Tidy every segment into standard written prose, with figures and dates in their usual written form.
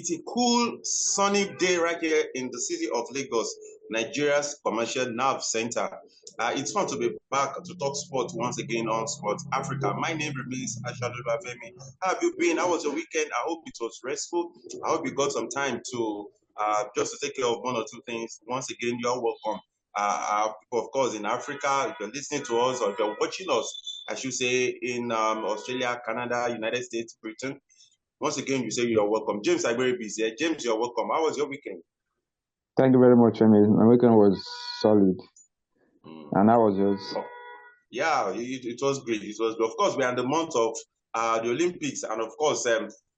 It's a cool, sunny day right here in the city of Lagos, Nigeria's commercial nerve center. It's fun to be back to talk sport once again on Sport Africa. My name remains Ashadu Femi. How have you been? How was your weekend? I hope it was restful. I hope you got some time to just to take care of one or two things. Once again, you're welcome. Of course, in Africa, if you're listening to us or if you're watching us, I should say in Australia, Canada, United States, Britain. Once again, you say you're welcome. James Agberibi is here. James, you're welcome. How was your weekend? Thank you very much, Emil. My weekend was solid. And how was yours? Yeah, it was great. It was, of course, we're in the month of the Olympics, and of course,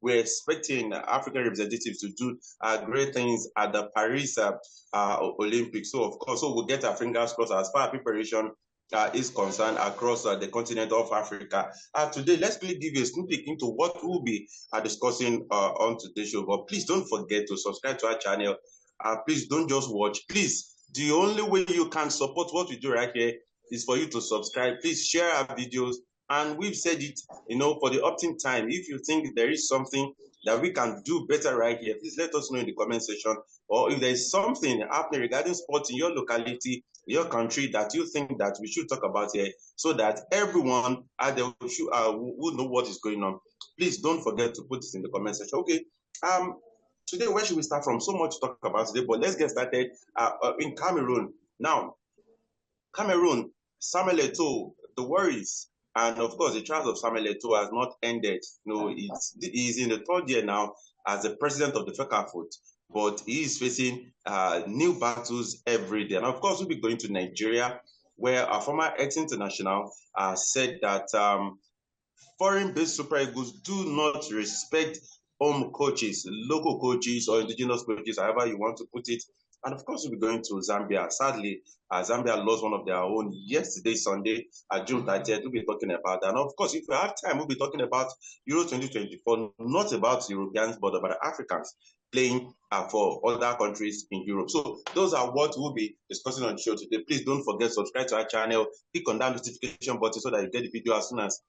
we're expecting African representatives to do great things at the Paris Olympics. So, of course, we'll get our fingers crossed as far as preparation is concerned across the continent of Africa. Today, let's quickly give you a sneak peek into what we'll be discussing on today's show. But please don't forget to subscribe to our channel. Please don't just watch. Please, the only way you can support what we do right here is for you to subscribe. Please share our videos. And we've said it, for the optimum time. If you think there is something that we can do better right here, please let us know in the comment section. Or if there is something happening regarding sports in your locality, your country that you think that we should talk about here, so that everyone out there will know what is going on. Please don't forget to put this in the comment section. Okay. Today, where should we start from? So much to talk about today, but let's get started in Cameroon. Now, Cameroon, Samuel Eto'o, the worries, and of course, the trials of Samuel Eto'o has not ended. He's in the third year now as the president of the FECAFOOT, but he is facing new battles every day. And of course, we'll be going to Nigeria, where our former ex-international said that foreign-based Super Eagles do not respect home coaches, local coaches, or indigenous coaches, however you want to put it. And of course, we'll be going to Zambia. Sadly, Zambia lost one of their own yesterday, Sunday, June 30th. We'll be talking about that. And of course, if we have time, we'll be talking about Euro 2024, not about Europeans, but about Africans playing for other countries in Europe. So those are what we'll be discussing on the show today. Please don't forget to subscribe to our channel, click on that notification button so that you get the video as soon as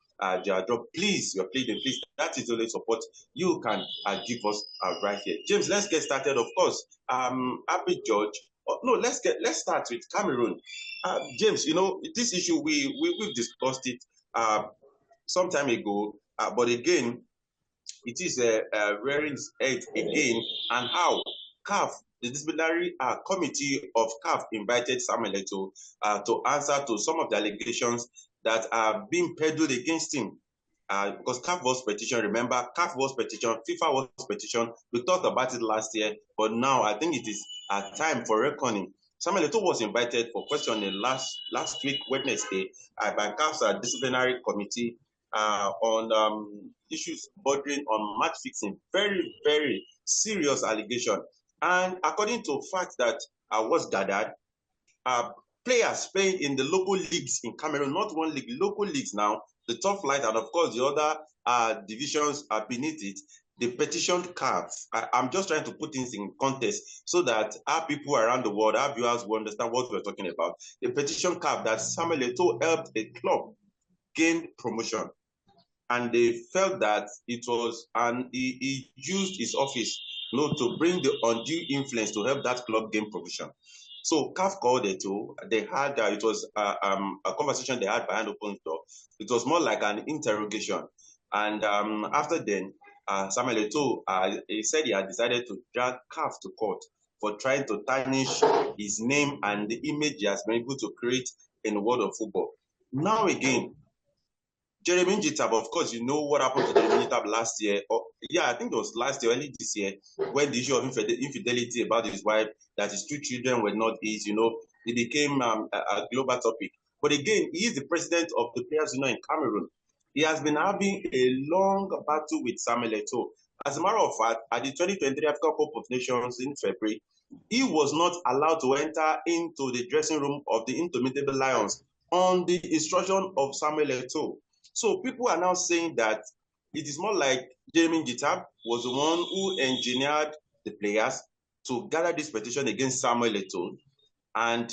they are dropped. Please, you're pleading, please. That is the only support you can give us right here. James, let's get started. Of course, Happy George. No, let's start with Cameroon. James, this issue we've discussed it some time ago, but again, it is rearing its head again, and how CAF, the disciplinary committee of CAF, invited Samuel Eto'o to answer to some of the allegations that are being peddled against him. Because CAF was petition, remember, CAF was petition, FIFA was petition. We talked about it last year, but now I think it is time for reckoning. Samuel Eto'o was invited for questioning last week, Wednesday, by CAF's disciplinary committee on issues bordering on match fixing. Very, very serious allegation. And according to facts that was gathered, players playing in the local leagues in Cameroon, not one league, local leagues now, the top flight, and of course the other divisions are beneath it. The petition CAF. I'm just trying to put things in context so that our people around the world, our viewers will understand what we're talking about. The petition CAF that Samuel Eto'o helped a club gain promotion. And they felt that it was, and he used his office to bring the undue influence to help that club gain promotion. So CAF called Eto'o. They had it was a conversation they had behind open door. It was more like an interrogation. And after then, Samuel Eto'o, he said he had decided to drag CAF to court for trying to tarnish his name and the image he has been able to create in the world of football. Now again, Jeremy Njitab, of course, you know what happened to Jeremy Njitab last year. I think it was last year, early this year, when the issue of infidelity about his wife, that his two children were not his, it became a global topic. But again, he is the president of the Players Union in Cameroon. He has been having a long battle with Samuel Eto'o. As a matter of fact, at the 2023 African Cup of Nations in February, he was not allowed to enter into the dressing room of the Indomitable Lions on the instruction of Samuel Eto'o. So people are now saying that it is more like Jeremy Njitab was the one who engineered the players to gather this petition against Samuel Eto'o, and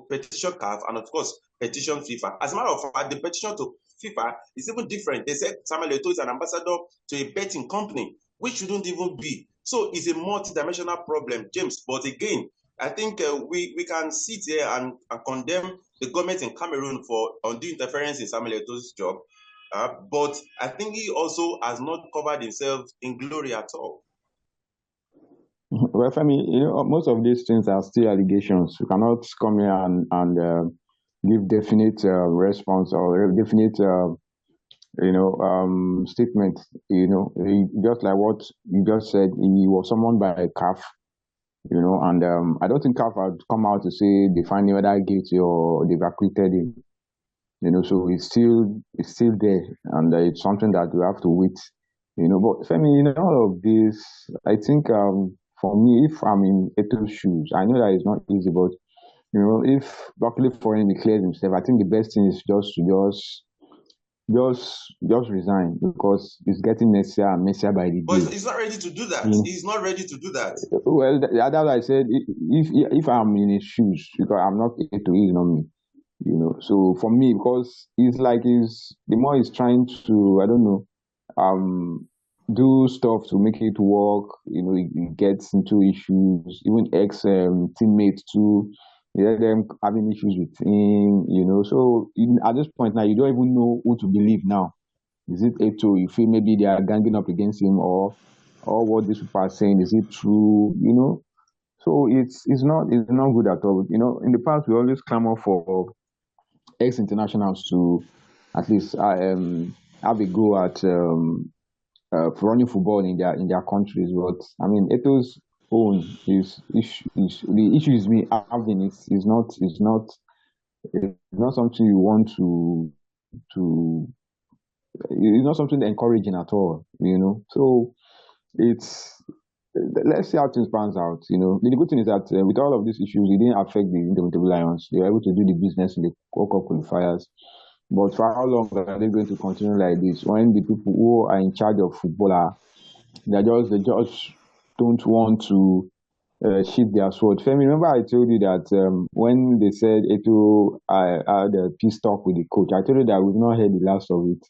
petition CAF, and of course petition FIFA. As a matter of fact, the petition to FIFA is even different. They said Samuel Eto'o is an ambassador to a betting company, which shouldn't even be. So it's a multidimensional problem, James. But again, I think we can sit here and condemn the government in Cameroon for undue interference in Samuel Eto'o's job. But I think he also has not covered himself in glory at all. Well, Femi, most of these things are still allegations. You cannot come here and give definite response or definite, statement. Just like what you just said, he was summoned by a CAF, and I don't think CAF had come out to say they find him whether guilty or they've acquitted him. So it's still there, and it's something that we have to wait. But Femi, in all of this, I think for me, if I'm in Eto's shoes, I know that it's not easy, but if luckily for him he clears himself, I think the best thing is just resign, because it's getting messier and messier by the day. But he's not ready to do that. He's not ready to do that. Well, that's what I said. If I'm in his shoes, because I'm not Eto, he's not me. So for me, because it's like the more he's trying to, I don't know, do stuff to make it work, he gets into issues, even ex teammates too. Let them having issues with him, So at this point now, you don't even know who to believe now. Is it Eto'o? You feel maybe they are ganging up against him, or what these people are saying, is it true? So it's not good at all. In the past we always clamor for ex-internationals to at least have a go at running football in their countries. But I mean, Eto's own is the issue is me having is not something you want to it's not something encouraging at all. So let's see how things pans out. The good thing is that with all of these issues, it didn't affect the Indomitable Lions. They were able to do the business in the World Cup qualifiers. But for how long are they going to continue like this? When the people who are in charge of football they just don't want to sheath their sword. Femi, remember I told you that when they said Eto'o had a peace talk with the coach, I told you that we've not heard the last of it.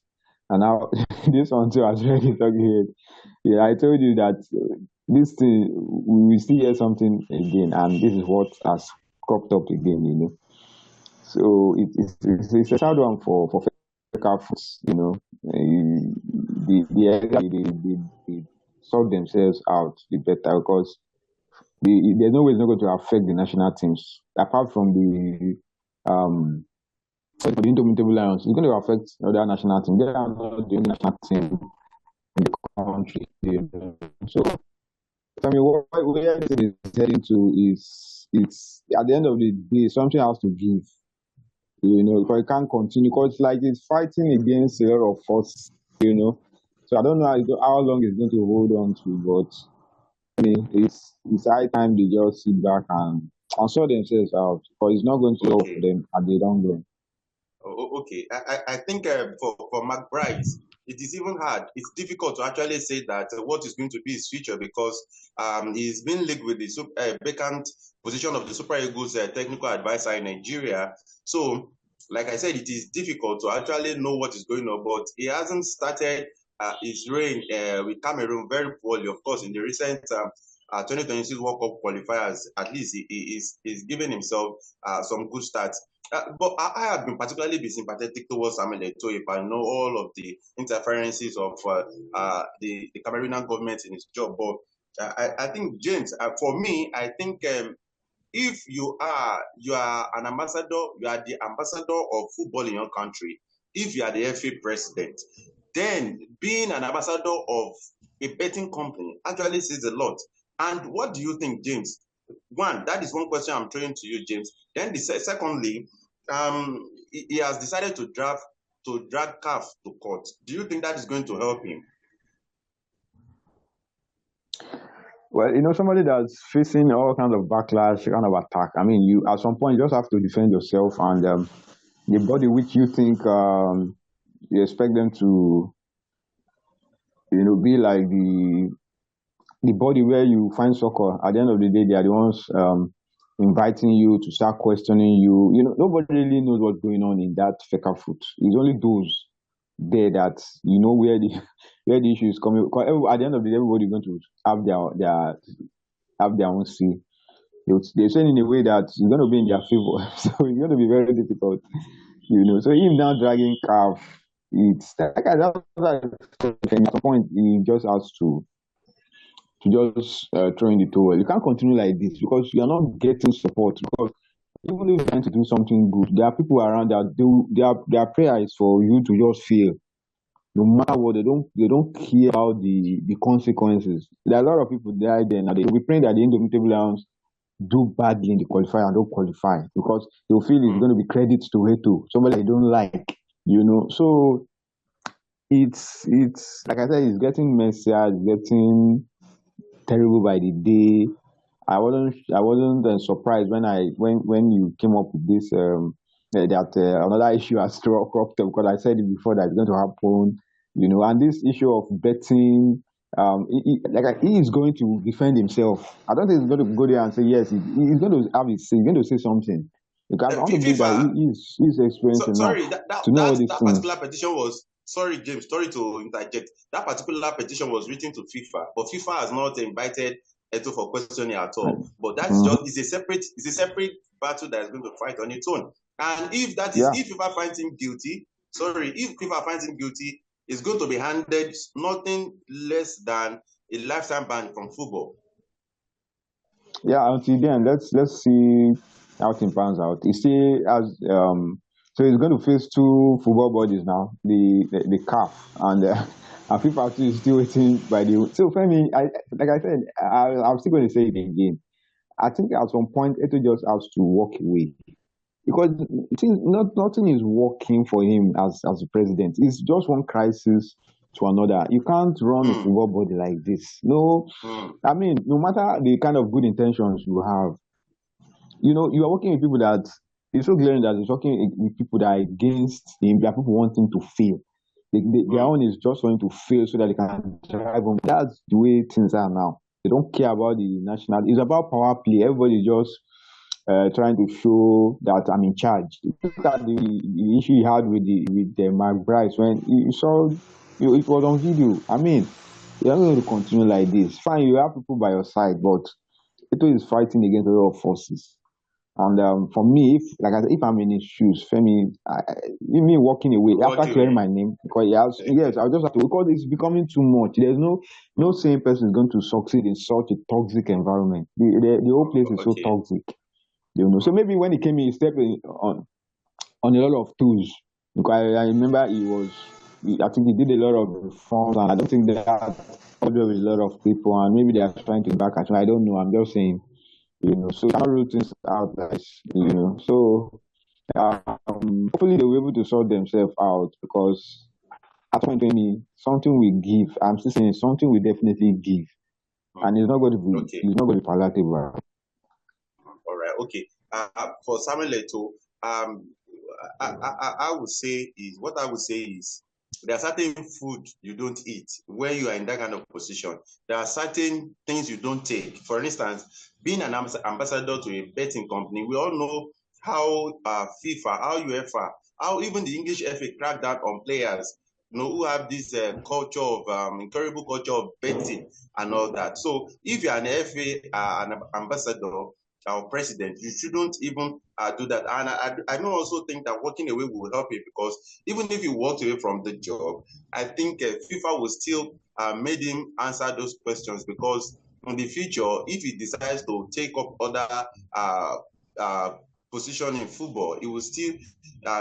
And now this one too has already talking. Yeah, I told you that this thing we will still hear something again, and this is what has cropped up again. So it's a sad one for Foots. They sort themselves out the better, because there's no way it's not going to affect the national teams apart from the Indomitable Lions. It's going to affect other national teams. They are not the only national team in the country. So I mean, what everything is heading to is it's at the end of the day something has to give. Because it can't continue, because it's fighting against a lot of force. So I don't know how long it's going to hold on to, but I mean, it's high time they just sit back and sort themselves out, because it's not going to help them at the long run. Okay, I think for McBride, it is even hard. It's difficult to actually say that what is going to be his future, because he's been linked with the vacant position of the Super Eagles technical advisor in Nigeria. So, like I said, it is difficult to actually know what is going on, but he hasn't started his reign with Cameroon very poorly. Of course, in the recent 2026 World Cup qualifiers, at least he's given himself some good starts. But I have been particularly sympathetic towards Samuel Eto'o, if I know all of the interferences of the Cameroonian government in his job. But I think, James, for me, I think if you are an ambassador, you are the ambassador of football in your country. If you are the FA president, then being an ambassador of a betting company actually says a lot. And what do you think, James? One, that is one question I'm throwing to you, James. Then secondly, he has decided to drag CAF to court. Do you think that is going to help him? Well, somebody that's facing all kinds of backlash, kind of attack. I mean, you at some point you just have to defend yourself, and the body which you think you expect them to, be like the body where you find soccer. At the end of the day, they are the ones inviting you to start questioning you. Nobody really knows what's going on in that fecker foot. It's only those there that you know where the where the issue is coming. Because at the end of the day, everybody's going to have their own say. They're saying in a way that it's going to be in their favor, so it's going to be very difficult, you know. So him now dragging calf, it's like at some point he just has to just throw in the towel. You can't continue like this because you are not getting support. Because even if you're trying to do something good, there are people around that their prayer is for you to just fail. No matter what, they don't care about the consequences. There are a lot of people there then and they will be praying that the Indomitable Lions do badly in the qualifier and don't qualify because they'll feel it's going to be credits to Eto'o, somebody they don't like, you know. So it's like I said, it's getting messier, it's getting terrible by the day. I wasn't surprised when you came up with this that another issue has cropped up because I said it before that it's going to happen, you know. And this issue of betting, he is going to defend himself. I don't think he's going to go there and say yes. He's going to have his say. He's going to say something because I want to believe that FIFA. he's experienced enough Sorry, to know all these that things. particular petition was. Sorry, James. Sorry to interject. That particular petition was written to FIFA, but FIFA has not invited Eto'o for questioning at all. But that's Mhm. just it's a separate battle that is going to fight on its own. And if Yeah. if FIFA finds him guilty, if FIFA finds him guilty, it's going to be handed nothing less than a lifetime ban from football. Yeah, until then, let's see how things pans out. You see, so he's going to face two football bodies now, the CAF and FIFA too is still waiting by the. So for me, like I said, I'm still going to say it again. I think at some point, Eto just has to walk away because nothing is working for him as the president. It's just one crisis to another. You can't run a football body like this. No, I mean, no matter the kind of good intentions you have, you know, you are working with people that it's so glaring that he's working with people that are against him. There are people wanting to fail. Their own is just wanting to fail so that they can drive on. That's the way things are now. They don't care about the national. It's about power play. Everybody just trying to show that I'm in charge. Look at the issue he had with the Mark Bryce when you saw it was on video. I mean, you're not going to continue like this. Fine, you have people by your side, but Eto'o is fighting against a lot of forces. And for me, if like I said, if I'm in his shoes, Femi, me walking away after clearing my name, because yes, I'll just have to because it's becoming too much. There's no sane person is going to succeed in such a toxic environment. The whole place is so toxic, you know. So maybe when he came in, he stepped on a lot of tools. Because I remember I think he did a lot of reforms, and I don't think that although with a lot of people, and maybe they are trying to back at him. I don't know. I'm just saying. You know, so you cannot rule things out, guys. You know, so hopefully they will be able to sort themselves out because at 2020 something we give. I'm still saying something we definitely give, and it's not going to be it's not going to be palatable. All right, okay. For Samuel Eto'o, I would say what I would say is there are certain food you don't eat when you are in that kind of position. There are certain things you don't take. For instance, being an ambassador to a betting company, we all know how FIFA, how UEFA, how even the English FA crack down on players, you know, who have this culture of incredible culture of betting and all that. So if you're an FA, an ambassador, our president, you shouldn't even do that. And I don't also think that walking away will help you because even if you walked away from the job, I think FIFA will still made him answer those questions because in the future, if he decides to take up other position in football, he will still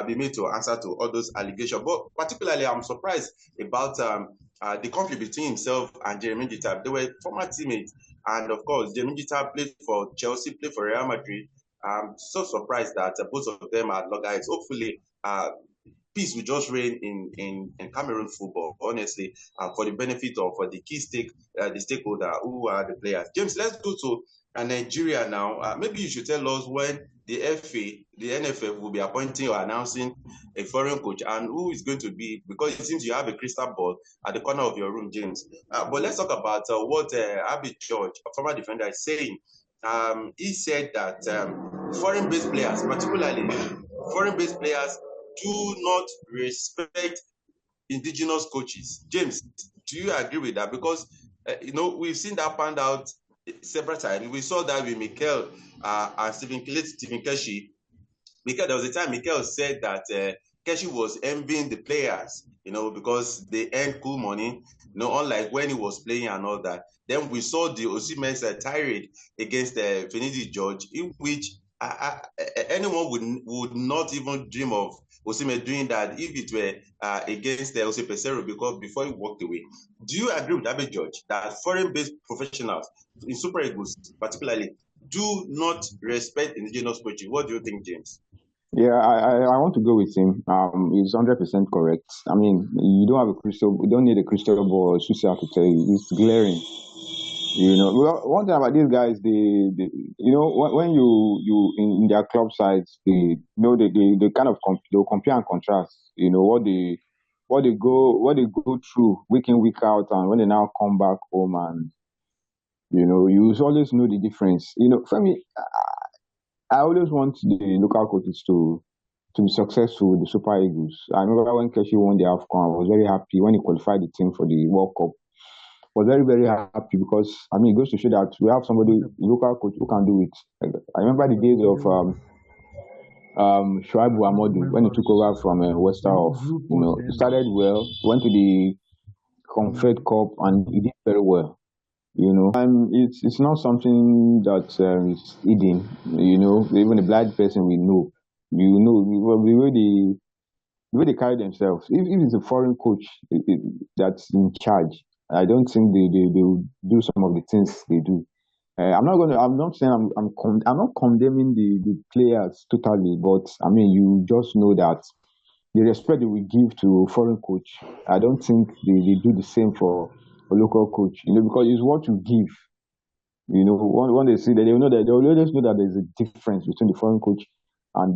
be made to answer to all those allegations. But particularly, I'm surprised about the conflict between himself and Jeremy Jita. They were former teammates. And of course, Jeremy Jita played for Chelsea, played for Real Madrid. I'm so surprised that both of them are loggerheads. Hopefully, peace will just reign in Cameroon football, honestly, for the benefit of for the the stakeholder who are the players. James, let's go to Nigeria now. Maybe you should tell us when the FA, the NFF will be appointing or announcing a foreign coach and who is going to be, because it seems you have a crystal ball at the corner of your room, James. But let's talk about what Abi George, a former defender, is saying. He said that foreign-based players, particularly foreign-based players, do not respect indigenous coaches. James, do you agree with that? Because we've seen that panned out several times. We saw that with Mikel and Stephen Keshi. Because there was a time Mikel said that Keshi was envying the players, because they earned cool money, unlike when he was playing and all that. Then we saw the Osimhen's tirade against Finidi George, in which anyone would not even dream of Osimhen doing that if it were against Jose Peseiro, because before he walked away. Do you agree with Abe George that foreign-based professionals in Super Eagles particularly do not respect indigenous coaching? What do you think, James? Yeah, I want to go with him. He's 100% correct. I mean, you don't need a crystal ball, Susia, to tell you. It's glaring. Well, one thing about these guys, when you in their club sides, they kind of they'll compare and contrast. What they go through week in, week out, and when they now come back home, and you always know the difference. For me, I always want the local coaches to be successful with the Super Eagles. I remember when Keshi won the AFCON, I was very happy when he qualified the team for the World Cup. I was very, very happy because, it goes to show that we have somebody, local coach, who can do it. I remember the days of Shuaibu Amadu when he took over from Westerhoff. He started well, went to the Confed Cup, and he did very well. It's not something that is hidden. Even a blind person will know. The way they carry themselves. If it's a foreign coach that's in charge, I don't think they will do some of the things they do. I'm not saying I'm not condemning the players totally, but you just know that the respect they will give to a foreign coach, I don't think they do the same for a local coach, because it's what you give. When they see that, they always know that there's a difference between the foreign coach and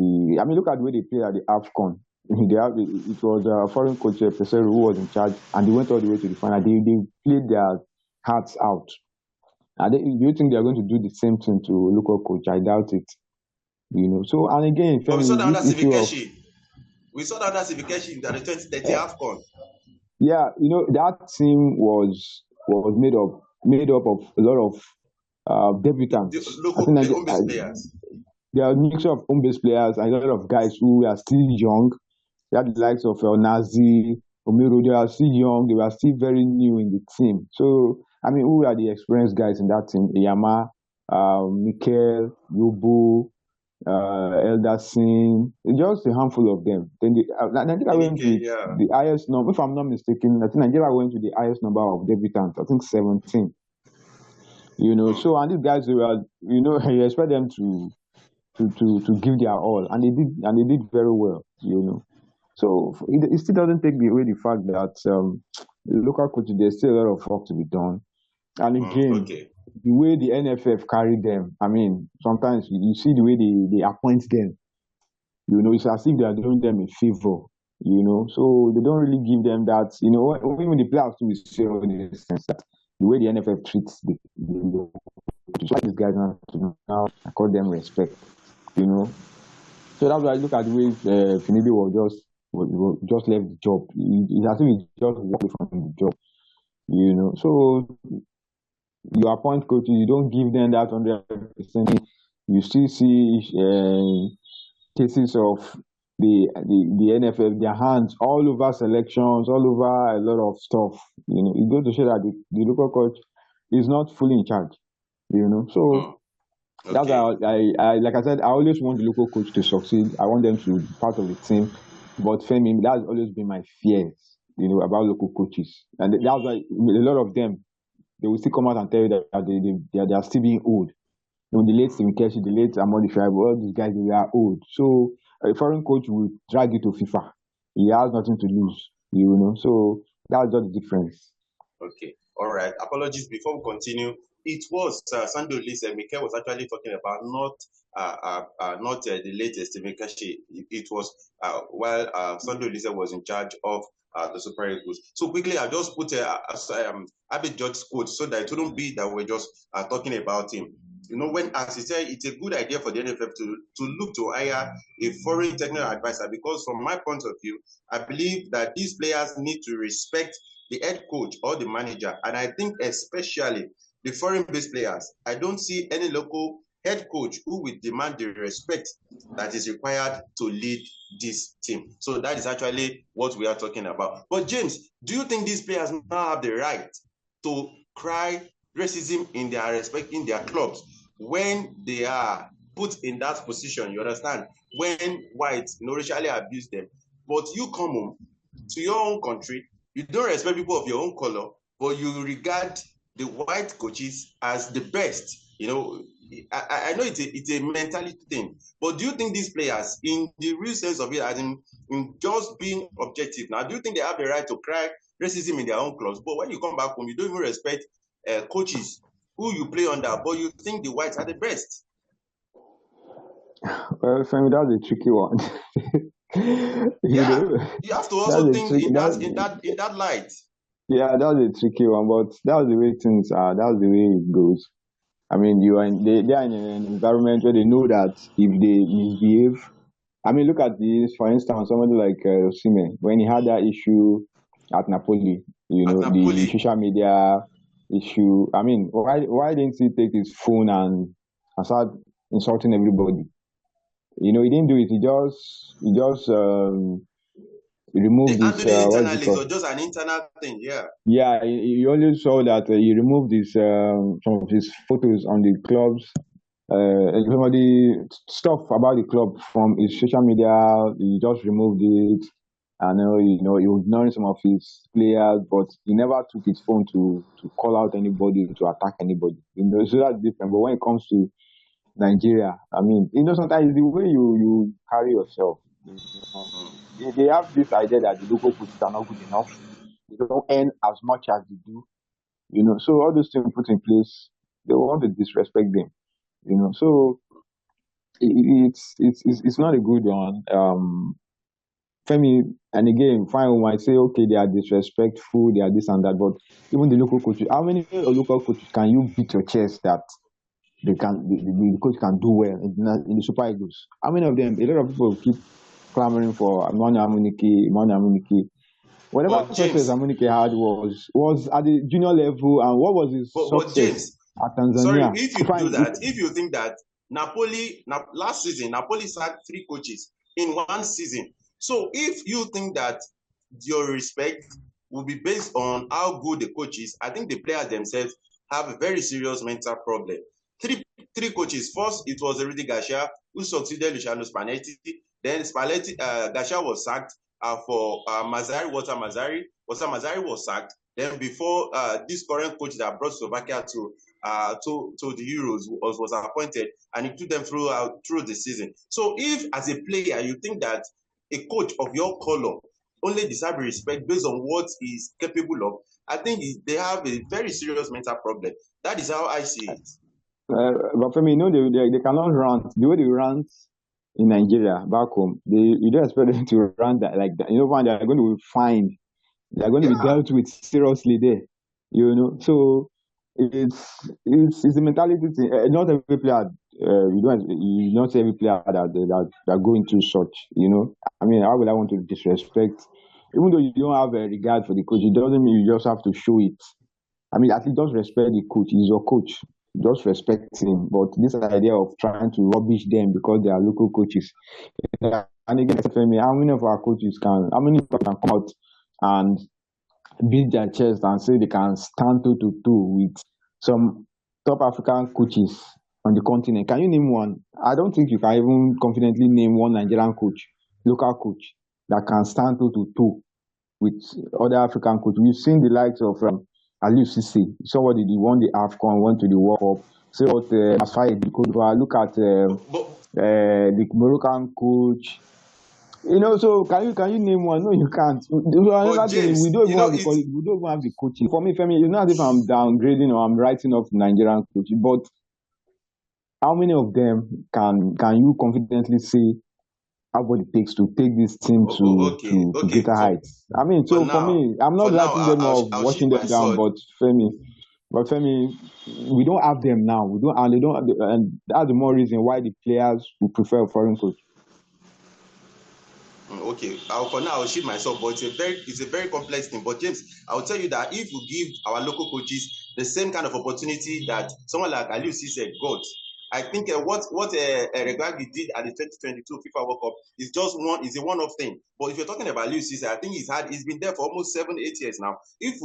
look at the way they play at the AFCON. It was a foreign coach, Peseiro, who was in charge, and they went all the way to the final. They played their hearts out. Do you think they're going to do the same thing to a local coach? I doubt it. So, and again, we saw that we saw that Sivikeshi in the 2030 AFCON. Yeah, that team was made up of a lot of debutants. Home-based players. There are a mixture of home-based players and a lot of guys who are still young. They had the likes of Nazi, Omiro. They are still young. They were still very new in the team. So, who are the experienced guys in that team? Eyama, Mikel, Yobo, Elderson, just a handful of them. Then Nigeria went to the highest number. If I'm not mistaken, I think Nigeria went to the highest number of debutants. I think 17. So, and these guys, you expect them to give their all, and they did very well. So it still doesn't take away the fact that local coaches, there's still a lot of work to be done. And again, the way the NFF carry them, sometimes you see the way they appoint them. It's as if they are doing them a favor. So they don't really give them that. Even the players too is say all this sense that the way the NFF treats the these guys now accord them respect. So that's why I look at the way Finidi was just left the job. It's as if he just walked away from the job. So you appoint coaches, you don't give them that 100%. You still see cases of the NFF, their hands all over selections, all over a lot of stuff. It goes to show that the local coach is not fully in charge. So that's why I like I said, I always want the local coach to succeed. I want them to be part of the team. But Femi, that's always been my fears, about local coaches. And that's why a lot of them, they will still come out and tell you that they are still being old. The late Stephen Keshi, the late Amadi Shaibu, all these guys, they are old. So a foreign coach will drag you to FIFA. He has nothing to lose, So that's just the difference. Okay. All right. Apologies. Before we continue, it was Sunday Olise. Mikel was actually talking about not the latest Stephen Keshi. It was while Sunday Olise was in charge of the Super Eagles. So quickly, I just put Abe George's quote so that it wouldn't be that we're just talking about him. when, as you said, it's a good idea for the NFF to look to hire a foreign technical advisor, because from my point of view, I believe that these players need to respect the head coach or the manager. And I think especially the foreign-based players, I don't see any local head coach who will demand the respect that is required to lead this team. So that is actually what we are talking about. But James, do you think these players now have the right to cry racism in their clubs when they are put in that position? You understand? When whites racially abuse them, but you come home to your own country, you don't respect people of your own color, but you regard the white coaches as the best. I know it's a mentality thing, but do you think these players, in the real sense of it, as in just being objective now, do you think they have the right to cry racism in their own clubs? But when you come back home, you don't even respect coaches who you play under, but you think the whites are the best? Well, Femi, that's a tricky one. you have to also think in that light. Yeah, that's a tricky one, but that's the way things are. That's the way it goes. I mean, they are in an environment where they know that if they misbehave, I mean, look at this, for instance, somebody like Osimhen, when he had that issue at Napoli, the social media issue. I mean, why didn't he take his phone and start insulting everybody? He didn't do it. He just removed this. Or just an internal thing, yeah. Yeah, you only saw that he removed his some of his photos on the club's everybody stuff about the club from his social media. He just removed it. I know, he was ignoring some of his players, but he never took his phone to call out anybody, to attack anybody. So that's different. But when it comes to Nigeria, I mean, sometimes the way you carry yourself, they have this idea that the local coaches are not good enough. They don't earn as much as they do. So all those things put in place, they want to disrespect them. So it's not a good one. Femi, and again, fine, we might say, okay, they are disrespectful, they are this and that, but even the local coaches, how many local coaches can you beat your chest that the coach can do well in the Super Eagles? How many of them? A lot of people keep clamoring for Emmanuel Amunike. Whatever success Amunike had was at the junior level, and what was his success at Tanzania? Sorry, if you think that last season, Napoli sacked 3 coaches in one season. So if you think that your respect will be based on how good the coach is, I think the players themselves have a very serious mental problem. Three coaches. First, it was Rudy Garcia who succeeded Luciano Spalletti. Then Garcia was sacked for Mazzari. Walter Mazzari was sacked. Then before this current coach that brought Slovakia to the Euros was appointed, and he took them through the season. So if as a player you think that a coach of your color only deserves respect based on what he's capable of, I think they have a very serious mental problem. That is how I see it. But for me, they cannot rant the way they rant in Nigeria back home. You don't expect them to rant that like that. When they are going to be fined, they are going to be dealt with seriously there. So it's a mentality thing. Not every player. You don't see every player that go into such. I mean, how would I want to disrespect? Even though you don't have a regard for the coach, it doesn't mean you just have to show it. I mean, at least just respect the coach. He's your coach. Just respect him. But this idea of trying to rubbish them because they are local coaches. And again, for me, how many people can come out and beat their chest and say they can stand toe to toe with some top African coaches on the continent? Can you name one? I don't think you can even confidently name one Nigerian coach, local coach, that can stand toe to toe with other African coaches. We've seen the likes of Aliou Cisse, somebody who won the AFCON, went to the World Cup. So what Asfaye, the coach, look at the Moroccan coach. So can you name one? No, you can't. James, we don't even have the coaching. For me, Femi, it's not as if I'm downgrading or I'm writing off Nigerian coaching, but how many of them can you confidently say what it takes to take this team to greater heights? I mean, so for me, I'm not writing them off, washing them down, but Femi, But Femi, we don't have them now. We don't, and they don't, and that's the more reason why the players would prefer a foreign coach. Okay, for now I'll shield myself, but it's a very complex thing. But James, I'll tell you that if we give our local coaches the same kind of opportunity that someone like Aliou Cisse got, I think what Regragui did at the 2022 FIFA World Cup is a one-off thing. But if you're talking about Aliou Cisse, I think he's been there for almost 7-8 years now.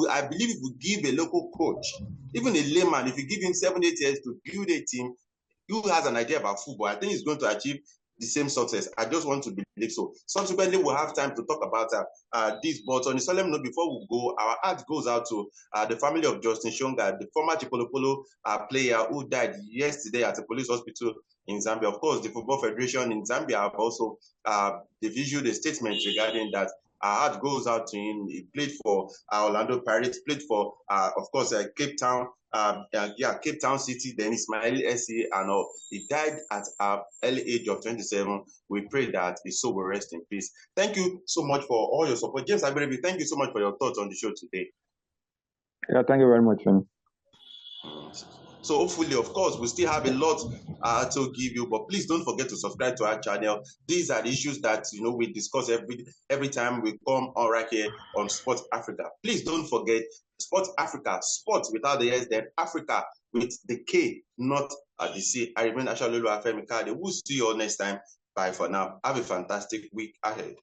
I believe if we give a local coach, even a layman, if you give him 7-8 years to build a team who has an idea about football, I think he's going to achieve the same success. I just want to believe so. Subsequently, we'll have time to talk about this. But on a solemn note, before we go, our heart goes out to the family of Justin Shonga, the former Chipolopolo player who died yesterday at a police hospital in Zambia. Of course, the Football Federation in Zambia have also they've issued a statement regarding that. Our heart goes out to him. He played for Orlando Pirates, played for, of course, Cape Town. Cape Town City, then Ismaili SC, and all. He died at an early age of 27. We pray that his soul will rest in peace. Thank you so much for all your support. James Agberebi, thank you so much for your thoughts on the show today. Yeah, thank you very much, Femi. So hopefully, of course, we still have a lot to give you, but please don't forget to subscribe to our channel. These are the issues that we discuss every time we come on right here on Sports Africa. Please don't forget Sports Africa, sports without the S, then Africa with the K, not the C. I remain Ashalulu Afemi Kade. We'll see you all next time. Bye for now. Have a fantastic week ahead.